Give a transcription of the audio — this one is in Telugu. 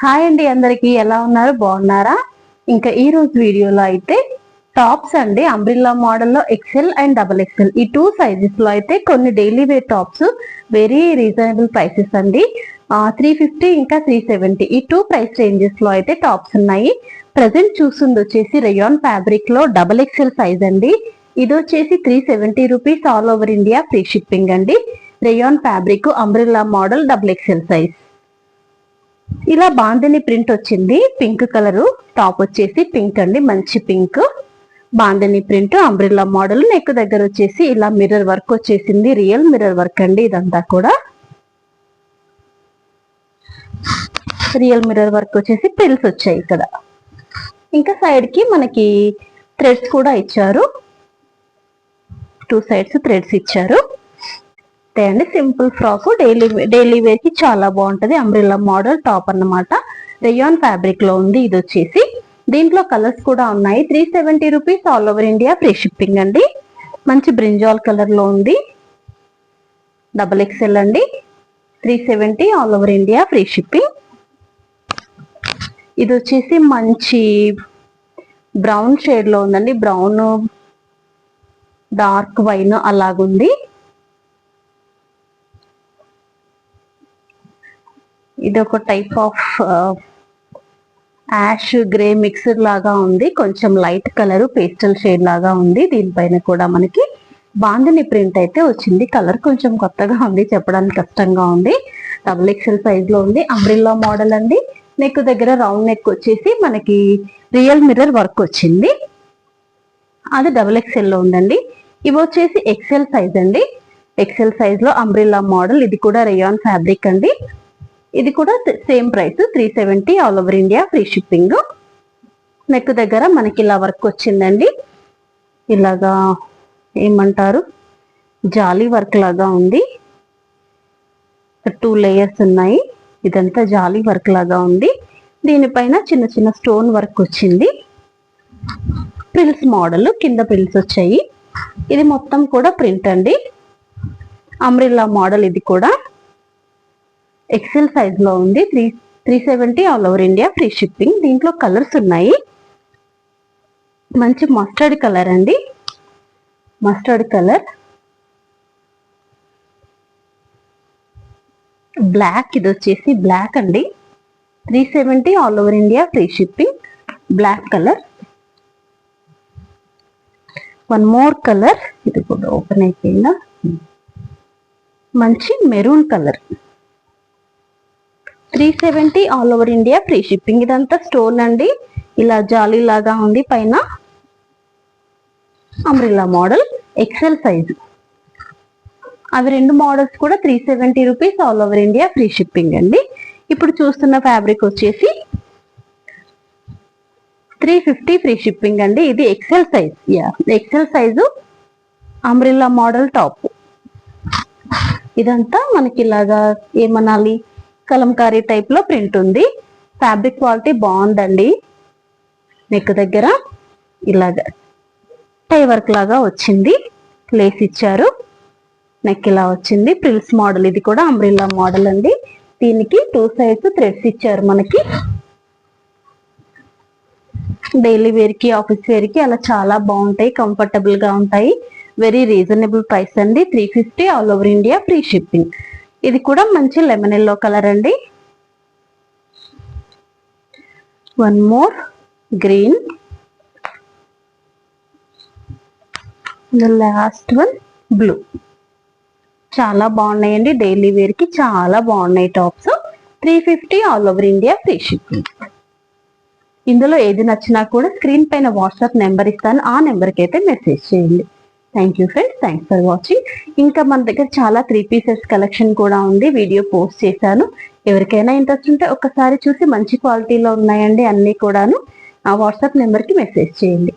హాయ్ అండి, అందరికి ఎలా ఉన్నారు? బాగున్నారా? ఇంకా ఈ రోజు వీడియోలో అయితే టాప్స్ అండి, అంబ్రిల్లా మోడల్లో ఎక్సెల్ అండ్ డబుల్ ఎక్సెల్ ఈ టూ సైజెస్ లో అయితే కొన్ని daily wear tops very reasonable prices అండి. 350 ఇంకా 370 ఈ టూ ప్రైస్ రేంజెస్ లో అయితే టాప్స్ ఉన్నాయి. ప్రజెంట్ చూస్తుంది వచ్చేసి రేయాన్ ఫ్యాబ్రిక్ లో డబుల్ ఎక్సెల్ సైజ్ అండి. ఇది వచ్చేసి 370 rupees, all over India free shipping అండి. Rayon fabric umbrella model double XL size. ఇలా బాందిని ప్రింట్ వచ్చింది, పింక్ కలర్ టాప్ వచ్చేసి పింక్ అండి, మంచి pink bandhani print umbrella model. Neck దగ్గర వచ్చేసి ఇలా మిర్రర్ వర్క్ వచ్చేసింది, రియల్ మిర్రర్ వర్క్ అండి. ఇదంతా కూడా రియల్ మిర్రర్ వర్క్ వచ్చేసి ప్రిల్స్ వచ్చాయి ఇక్కడ. ఇంకా సైడ్ కి మనకి థ్రెడ్స్ కూడా ఇచ్చారు, టూ సైడ్స్ థ్రెడ్స్ ఇచ్చారు అండి. సింపుల్ ఫ్రాక్ డైలీ వేర్ కి చాలా బాగుంటది. అంబ్రిల్లా మోడల్ టాప్ అన్నమాట. రేయాన్ ఫ్యాబ్రిక్ లో ఉంది. ఇది వచ్చేసి దీంట్లో కలర్స్ కూడా ఉన్నాయి. 370 rupees, all over India free shipping అండి. మంచి బ్రింజాల్ కలర్ లో ఉంది, డబుల్ ఎక్సెల్ అండి. 370, all over India free shipping. ఇది వచ్చేసి మంచి బ్రౌన్ షేడ్ లో ఉందండి, బ్రౌన్ డార్క్ వైన్ అలాగుంది. ఇది ఒక type of ash grey mixer లాగా ఉంది, కొంచెం లైట్ కలర్ పేస్టల్ షేడ్ లాగా ఉంది. దీనిపైన కూడా మనకి బాందిని ప్రింట్ అయితే వచ్చింది. కలర్ కొంచెం కొత్తగా ఉంది, చెప్పడానికి కష్టంగా ఉంది. డబుల్ ఎక్సెల్ సైజ్ లో ఉంది, అంబ్రిల్లా మోడల్ అండి. నెక్ దగ్గర రౌండ్ నెక్ వచ్చేసి మనకి రియల్ మిర్రర్ వర్క్ వచ్చింది, అది డబుల్ ఎక్సెల్ లో ఉందండి. ఇవి వచ్చేసి ఎక్సెల్ సైజ్ అండి. ఎక్సెల్ సైజ్ లో అంబ్రిల్లా మోడల్. ఇది కూడా రేయాన్ ఫ్యాబ్రిక్ అండి. ఇది కూడా same price 370, all over India free shipping. Neck దగ్గర మనకి ఇలా వర్క్ వచ్చిందండి, ఇలాగా ఏమంటారు జాలీ వర్క్ లాగా ఉంది. 2 లేయర్స్ ఉన్నాయి, ఇదంతా జాలీ వర్క్ లాగా ఉంది. దీనిపైన చిన్న చిన్న స్టోన్ వర్క్ వచ్చింది, ప్రిల్స్ మోడల్, కింద ప్రిల్స్ వచ్చాయి. ఇది మొత్తం కూడా ప్రింట్ అండి, అంబ్రిల్లా మోడల్. ఇది కూడా ఎక్సెల్ సైజ్ లో ఉంది. 370, all over India free shipping. దీంట్లో కలర్స్ ఉన్నాయి. మంచి మస్టర్డ్ కలర్ అండి, మస్టర్డ్ కలర్, బ్లాక్. ఇది వచ్చేసి బ్లాక్ అండి. 370, all over India free shipping. Black colour. One more colour, ఇది కూడా ఓపెన్ అయిపోయిందా, మంచి maroon colour. 370, all over India free shipping. ఇదంతా స్టోన్ అండి, ఇలా జాలీ లాగా ఉంది. పైన అంబ్రిల్లా మోడల్ ఎక్సెల్ సైజు. అవి రెండు మోడల్స్ కూడా 370 rupees, all over India free shipping అండి. ఇప్పుడు చూస్తున్న ఫ్యాబ్రిక్ వచ్చేసి 350 ఫ్రీ షిప్పింగ్ అండి. ఇది XL size, XL size umbrella model top. ఇదంతా మనకి ఇలాగా ఏమనాలి, కలంకారీ టైప్ లో ప్రింట్ ఉంది. ఫ్యాబ్రిక్ క్వాలిటీ బాగుందండి. నెక్ దగ్గర ఇలాగా టై వర్క్ లాగా వచ్చింది, లేస్ ఇచ్చారు. నెక్ ఇలా వచ్చింది, ప్రిల్స్ మోడల్. ఇది కూడా అంబ్రిల్లా మోడల్ అండి. దీనికి 2 సైడ్స్ థ్రెడ్స్ ఇచ్చారు మనకి. డైలీ వేర్ కి, ఆఫీస్ వేర్ కి అలా చాలా బాగుంటాయి, కంఫర్టబుల్ గా ఉంటాయి. వెరీ రీజనబుల్ ప్రైస్ అండి. 350, all over India free shipping. ఇది కూడా మంచి లెమన్ ఎల్లో కలర్ అండి. One more green, the last one blue. చాలా బాగున్నాయండి, డైలీ వేర్ కి చాలా బాగున్నాయి tops. 350, all over India free shipping. ఇందులో ఏది నచ్చినా కూడా స్క్రీన్ పైన వాట్సాప్ నెంబర్ ఇస్తాను, ఆ నెంబర్కి అయితే మెసేజ్ చేయండి. Thank you friends, thanks for watching. ఇంకా మన దగ్గర చాలా 3 పీసెస్ కలెక్షన్ కూడా ఉంది, వీడియో పోస్ట్ చేశాను. ఎవరికైనా ఇంట్రెస్ట్ ఉంటే ఒకసారి చూసి, మంచి క్వాలిటీలో ఉన్నాయండి అన్నీ కూడాను. ఆ వాట్సాప్ నెంబర్కి మెసేజ్ చేయండి.